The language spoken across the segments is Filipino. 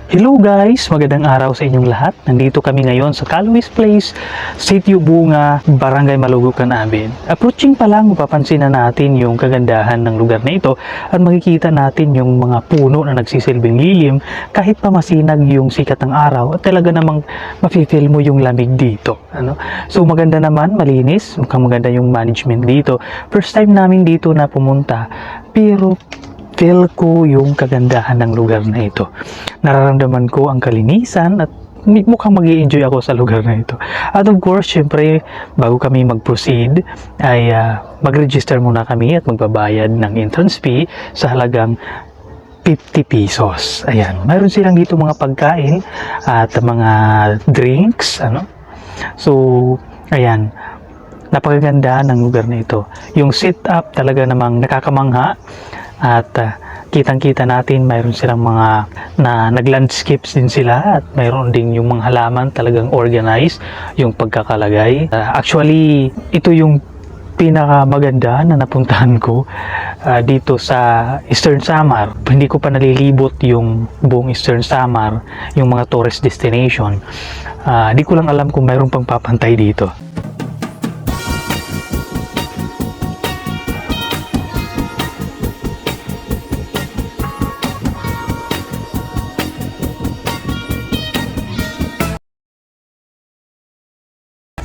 Hello guys! Magandang araw sa inyong lahat. Nandito kami ngayon sa Caluis Place, Sitio Bunga, Barangay Malugucan Abin. Approaching pa lang, mapapansin na natin yung kagandahan ng lugar na ito at makikita natin yung mga puno na nagsisilbing lilim kahit pa masinag yung sikat ng araw at talaga namang mafe-feel mo yung lamig dito. So maganda naman, malinis, mukhang maganda yung management dito. First time namin dito na pumunta, pero feel ko yung kagandahan ng lugar na ito. Nararamdaman ko ang kalinisan at mukhang mag-i-enjoy ako sa lugar na ito. At of course, syempre, bago kami mag-proceed, ay mag-register muna kami at magbabayad ng entrance fee sa halagang 50 pesos. Ayan, mayroon silang dito mga pagkain at mga drinks. So, ayan, napakaganda ng lugar na ito. Yung sit-up talaga namang nakakamangha. At kitang-kita natin mayroon silang mga nag-landscapes din sila at mayroon din yung mga halaman talagang organized yung pagkakalagay. Actually, ito yung pinakamaganda na napuntahan ko dito sa Eastern Samar. Hindi ko pa nalilibot yung buong Eastern Samar, yung mga tourist destination. Di ko lang alam kung mayroon pang papantay dito.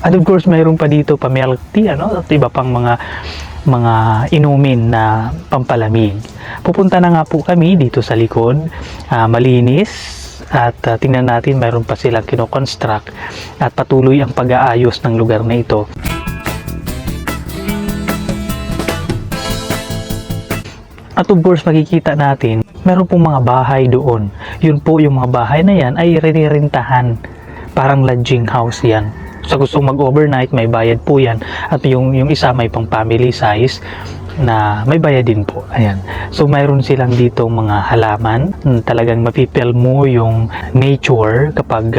At of course, mayroon pa dito pa milk tea, at iba pang mga inumin na pampalamig. Pupunta na nga po kami dito sa likod, malinis at tingnan natin mayroon pa silang kino-construct at patuloy ang pag-aayos ng lugar na ito. At of course, makikita natin mayroon pong mga bahay doon. Yun po, yung mga bahay na yan ay rinirentahan. Parang lodging house yan. Sa gustong mag-overnight, may bayad po yan. At yung isa may pang family size na may bayad din po. Ayan. So, mayroon silang dito mga halaman. Talagang mapipil mo yung nature kapag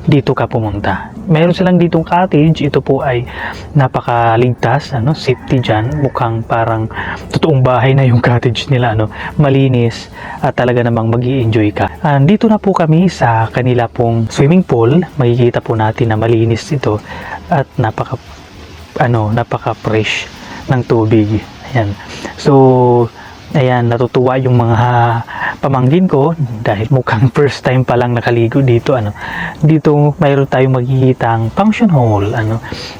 dito ka pumunta. Mayroon silang ditong cottage. Ito po ay napakaligtas, safety dyan. Mukhang parang totoong bahay na yung cottage nila, malinis at talaga namang mag-i-enjoy ka. Dito na po kami sa kanila pong swimming pool. Makikita po natin na malinis ito at napaka-fresh ng tubig. Ayan. So, ayan, natutuwa yung mga pamangkin ko dahil mukhang first time pa lang nakaligo dito. Dito mayroon tayong makikitang function hall.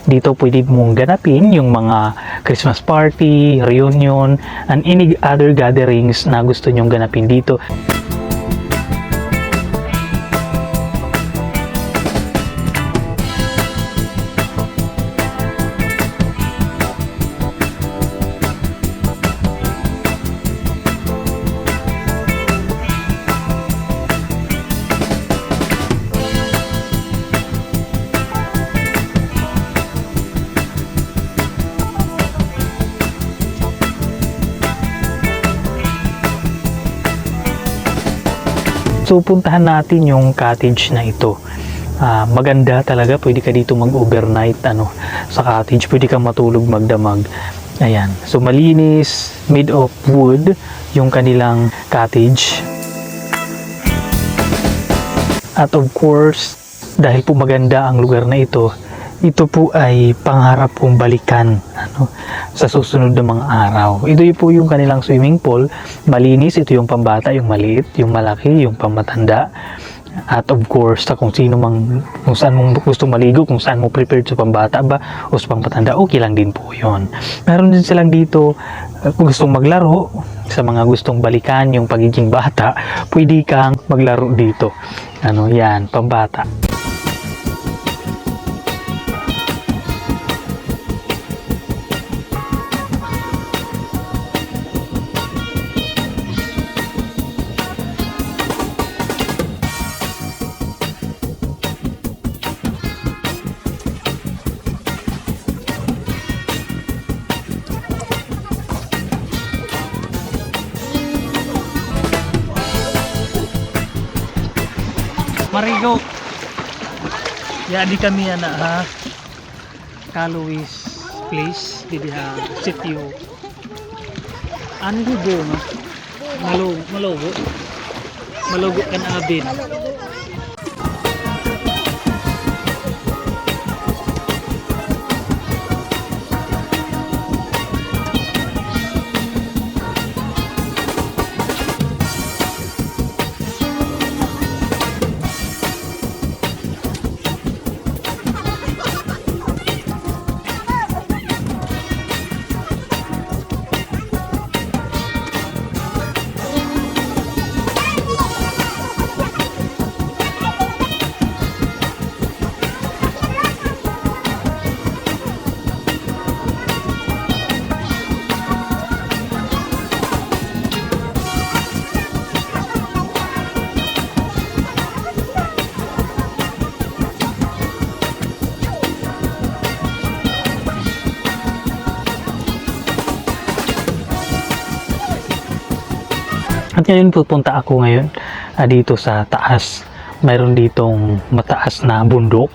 Dito pwede mong ganapin yung mga Christmas party, reunion, and any other gatherings na gusto nyong ganapin dito. So, puntahan natin yung cottage na ito. Maganda talaga. Pwede ka dito mag-overnight sa cottage. Pwede kang matulog magdamag. Ayan. So, malinis, made of wood, yung kanilang cottage. At of course, dahil po maganda ang lugar na ito po ay pangarap kong balikan sa susunod na mga araw. Ito po yung kanilang swimming pool. Malinis, ito yung pambata, yung maliit, yung malaki, yung pamatanda. At of course, kung saan mo gusto maligo, kung saan mo prepared sa pambata ba o sa pamatanda, okay lang din po yun. Meron din silang dito, kung gustong maglaro, sa mga gustong balikan yung pagiging bata, pwede kang maglaro dito. Yan, pambata. Marigo. Di kami Caluis Place di sitio. Ano go no? Malobo. Malugo kan abin. At ngayon pupunta ako ngayon dito sa taas. Mayroon ditong mataas na bundok.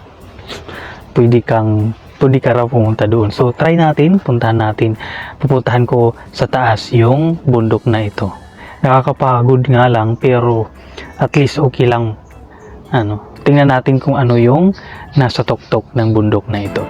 Pwede ka raw pumunta doon. So try natin, puntahan natin. Pupuntahan ko sa taas yung bundok na ito. Nakakapagod nga lang pero at least okay lang. Tingnan natin kung ano yung nasa tuktok ng bundok na ito.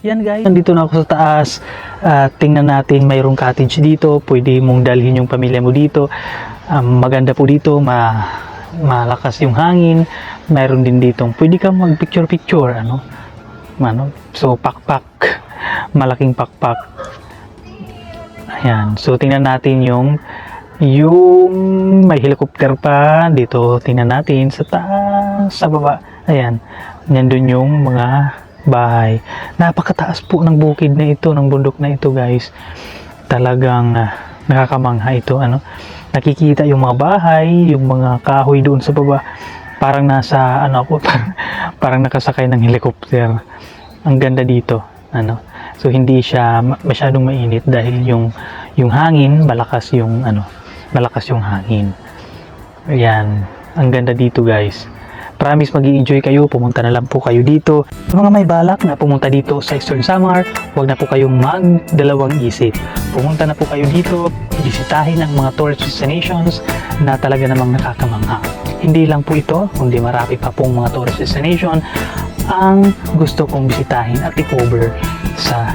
Yan guys, nandito na ako sa taas. Tingnan natin, mayroong cottage dito. Pwede mong dalhin yung pamilya mo dito. Maganda po dito, malakas yung hangin. Mayroon din dito, pwede kang mag picture. So pakpak, malaking pakpak. Ayan, so tingnan natin yung may helicopter pa dito. Tingnan natin sa taas, sa baba. Ayan, nandun yung mga bahay. Napakataas po ng bukid na ito, ng bundok na ito guys. Talagang nakakamangha ito. Nakikita yung mga bahay, yung mga kahoy doon sa baba. Parang nasa parang nakasakay ng helicopter. Ang ganda dito. So hindi siya masyadong mainit dahil yung hangin, malakas yung hangin. Ayan, ang ganda dito guys. Promise mag-i-enjoy kayo, pumunta na lang po kayo dito. Sa mga may balak na pumunta dito sa Eastern Samar, huwag na po kayong magdalawang isip. Pumunta na po kayo dito, bisitahin ang mga tourist destinations na talaga namang nakakamangha. Hindi lang po ito, kundi marami pa pong mga tourist destination ang gusto kong bisitahin at i-cover sa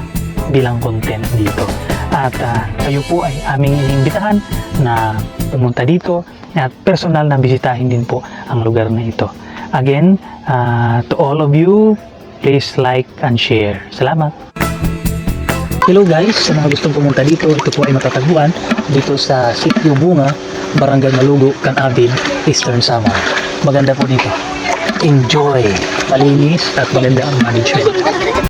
bilang content dito. At kayo po ay aming inimbitahan na pumunta dito at personal na bisitahin din po ang lugar na ito. Again, to all of you, please like and share. Salamat! Hello guys, sa mga gustong pumunta dito, ito po ay matatagpuan dito sa Sitio Bunga, Barangay Malugo, Canabin, Eastern Samar. Maganda po dito. Enjoy! Malinis at maganda ang management.